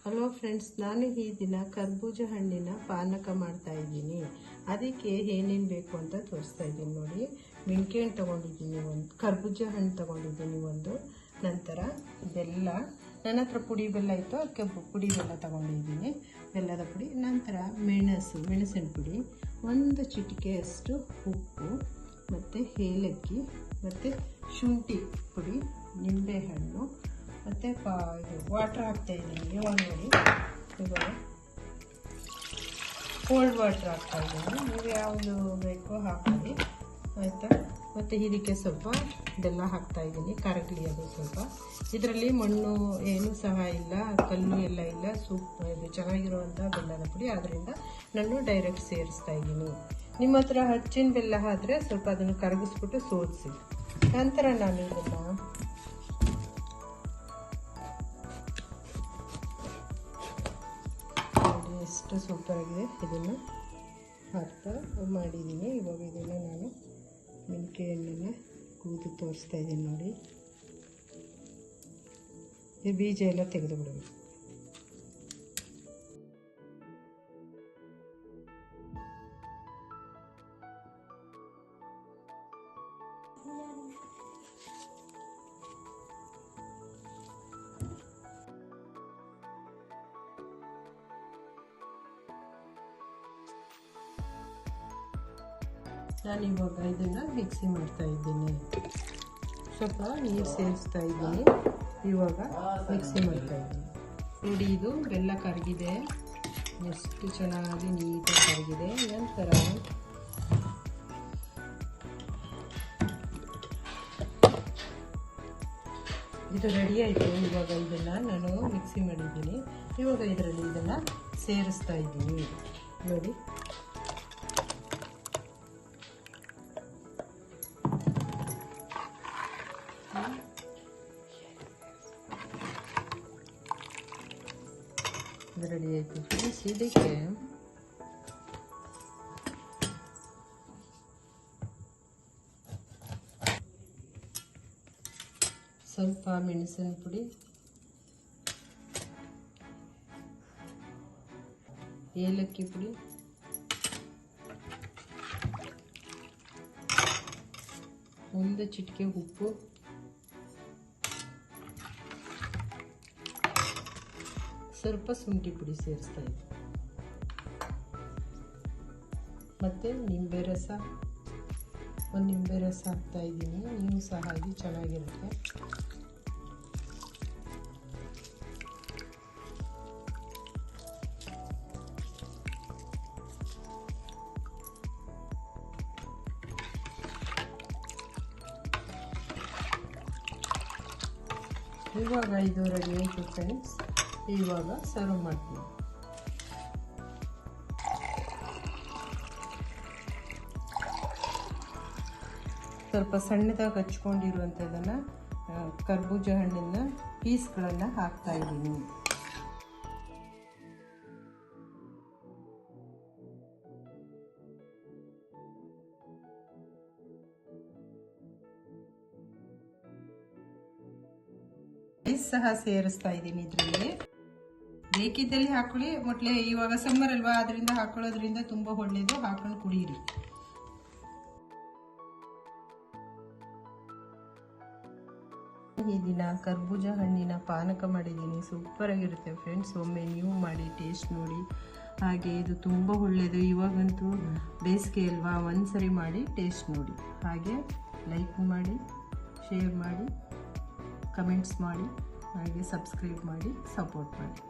Hello friends, ನಾನು ಈ ದಿನ ಕರ್ಬೂಜ ಹಣ್ಣಿನ ಪಾನಕ ಮಾಡ್ತಾ ಇದ್ದೀನಿ. ಅದಕ್ಕೆ ಏನೇನು ಬೇಕು ಅಂತ ತೋರಿಸ್ತಾ ಇದ್ದೀನಿ ನೋಡಿ. ಮೆಣಕೆ ಹಣ್ಣು ತೊಗೊಂಡಿದ್ದೀನಿ, ಒಂದು ಕರ್ಬೂಜ ಹಣ್ಣು ತೊಗೊಂಡಿದ್ದೀನಿ ಒಂದು, ನಂತರ ಬೆಲ್ಲ, ನನ್ನ ಹತ್ರ ಪುಡಿ ಬೆಲ್ಲ ಇತ್ತು ಅದಕ್ಕೆ ಪುಡಿ ಬೆಲ್ಲ ತೊಗೊಂಡಿದ್ದೀನಿ, ಬೆಲ್ಲದ ಪುಡಿ, ನಂತರ ಮೆಣಸಿನ ಪುಡಿ, ಒಂದು ಚಿಟಿಕೆಯಷ್ಟು ಉಪ್ಪು, ಮತ್ತು ಏಲಕ್ಕಿ, ಮತ್ತು ಶುಂಠಿ ಪುಡಿ, ನಿಂಬೆಹಣ್ಣು, ಮತ್ತು ಇದು ವಾಟ್ರ್ ಹಾಕ್ತಾಯಿದ್ದೀನಿ. ಇವಾಗ ನೋಡಿ, ಇವಾಗ ಕೋಲ್ಡ್ ವಾಟ್ರ್ ಹಾಕ್ತಾಯಿದ್ದೀನಿ, ನೀವು ಯಾವುದು ಬೇಕೋ ಹಾಕೊಳ್ಳಿ, ಆಯಿತಾ. ಮತ್ತು ಇದಕ್ಕೆ ಸ್ವಲ್ಪ ಬೆಲ್ಲ ಹಾಕ್ತಾಯಿದ್ದೀನಿ, ಕರಗಲಿ ಅದು ಸ್ವಲ್ಪ. ಇದರಲ್ಲಿ ಮಣ್ಣು ಏನೂ ಸಹ ಇಲ್ಲ, ಕಲ್ಲು ಎಲ್ಲ ಇಲ್ಲ, ಇದು ಚೆನ್ನಾಗಿರುವಂಥ ಬೆಲ್ಲದ ಪುಡಿ, ಆದ್ದರಿಂದ ನಾನು ಡೈರೆಕ್ಟ್ ಸೇರಿಸ್ತಾ ಇದ್ದೀನಿ. ನಿಮ್ಮ ಹತ್ರ ಹಚ್ಚಿನ ಬೆಲ್ಲ ಆದರೆ ಸ್ವಲ್ಪ ಅದನ್ನು ಕರಗಿಸ್ಬಿಟ್ಟು ಸೋದಿಸಿ. ನಂತರ ನಾನು ಇದನ್ನು ಎಷ್ಟು ಸೂಪರ್ ಆಗಿದೆ, ಇದನ್ನು ಹಾಕ್ತಾ ಮಾಡಿದ್ದೀನಿ. ಇವಾಗ ಇದನ್ನು ನಾನು ಮೆಣಕೆ ಎಣ್ಣೆನ ಕೂದು ತೋರಿಸ್ತಾ ಇದ್ದೀನಿ ನೋಡಿ. ಈ ಬೀಜ ಎಲ್ಲ ತೆಗೆದು ಬಿಡಬೇಕು. ನಾನು ಇವಾಗ ಇದನ್ನು ಮಿಕ್ಸಿ ಮಾಡ್ತಾ ಇದ್ದೀನಿ, ಸ್ವಲ್ಪ ನೀರು ಸೇರಿಸ್ತಾ ಇದ್ದೀನಿ. ಇವಾಗ ಮಿಕ್ಸಿ ಮಾಡ್ತಾ ಇದ್ದೀನಿ ನೋಡಿ. ಇದು ಬೆಲ್ಲ ಕರಗಿದೆ, ಎಷ್ಟು ಚೆನ್ನಾಗಿ ನೀಟಾಗಿ ಕರಗಿದೆ. ನಂತರ ಇದು ರೆಡಿ ಆಯಿತು. ಇವಾಗ ಇದನ್ನು ನಾನು ಮಿಕ್ಸಿ ಮಾಡಿದ್ದೀನಿ. ಇವಾಗ ಇದರಲ್ಲಿ ಇದನ್ನು ಸೇರಿಸ್ತಾ ಇದ್ದೀನಿ ನೋಡಿ. ಇದು ರೆಡಿ ಆಯಿತು ಫ್ರೆಂಡ್ಸ್. ಇದಕ್ಕೆ ಸ್ವಲ್ಪ ಮೆಣಸಿನ ಪುಡಿ, ಏಲಕ್ಕಿ ಪುಡಿ, ಒಂದು ಚಿಟಿಕೆ ಉಪ್ಪು, ಸ್ವಲ್ಪ ಶುಂಠಿ ಪುಡಿ ಸೇರಿಸ್ತಾ ಇದ್ದೀನಿ, ಮತ್ತು ನಿಂಬೆ ರಸ, ಒಂದು ನಿಂಬೆ ರಸ ಹಾಕ್ತಾ ಇದ್ದೀನಿ. ನೀವು ಸಹ ಹಾಕಿ, ಚೆನ್ನಾಗಿರುತ್ತೆ. ಇವಾಗ ಇದು ರೆಡಿ ಆಯಿತು ಫ್ರೆಂಡ್ಸ್. ಇವಾಗ ಸರ್ವ್ ಮಾಡ್ತೀನಿ. ಸ್ವಲ್ಪ ಸಣ್ಣದಾಗಿ ಹಚ್ಕೊಂಡಿರುವಂಥದ್ದನ್ನು ಕರ್ಬೂಜ ಹಣ್ಣಿನ ಪೀಸ್ಗಳನ್ನು ಹಾಕ್ತಾ ಇದ್ದೀನಿ. ಐಸ್ ಸಹ ಸೇರಿಸ್ತಾ ಇದ್ದೀನಿ. ಇದರಲ್ಲಿ ಬೇಕಿದ್ದಲ್ಲಿ ಹಾಕೊಳ್ಳಿ, ಮೊಟ್ಲೆ ಇವಾಗ ಸಮ್ಮರ್ ಅಲ್ವಾ, ಅದರಿಂದ ಹಾಕೊಳ್ಳೋದ್ರಿಂದ ತುಂಬ ಒಳ್ಳೆಯದು, ಹಾಕೊಂಡು ಕುಡಿಯಿರಿ. ಈ ದಿನ ಕರ್ಬೂಜ ಹಣ್ಣಿನ ಪಾನಕ ಮಾಡಿದ್ದೀನಿ, ಸೂಪರ್ ಆಗಿರುತ್ತೆ ಫ್ರೆಂಡ್ಸ್. ಒಮ್ಮೆ ನೀವು ಮಾಡಿ ಟೇಸ್ಟ್ ನೋಡಿ. ಹಾಗೆ ಇದು ತುಂಬ ಒಳ್ಳೆಯದು, ಇವಾಗಂತೂ ಬೇಸಿಗೆ ಅಲ್ವಾ, ಒಂದ್ಸರಿ ಮಾಡಿ ಟೇಸ್ಟ್ ನೋಡಿ. ಹಾಗೆ ಲೈಕ್ ಮಾಡಿ, ಶೇರ್ ಮಾಡಿ, ಕಮೆಂಟ್ಸ್ ಮಾಡಿ, ಹಾಗೆ ಸಬ್ಸ್ಕ್ರೈಬ್ ಮಾಡಿ, ಸಪೋರ್ಟ್ ಮಾಡಿ.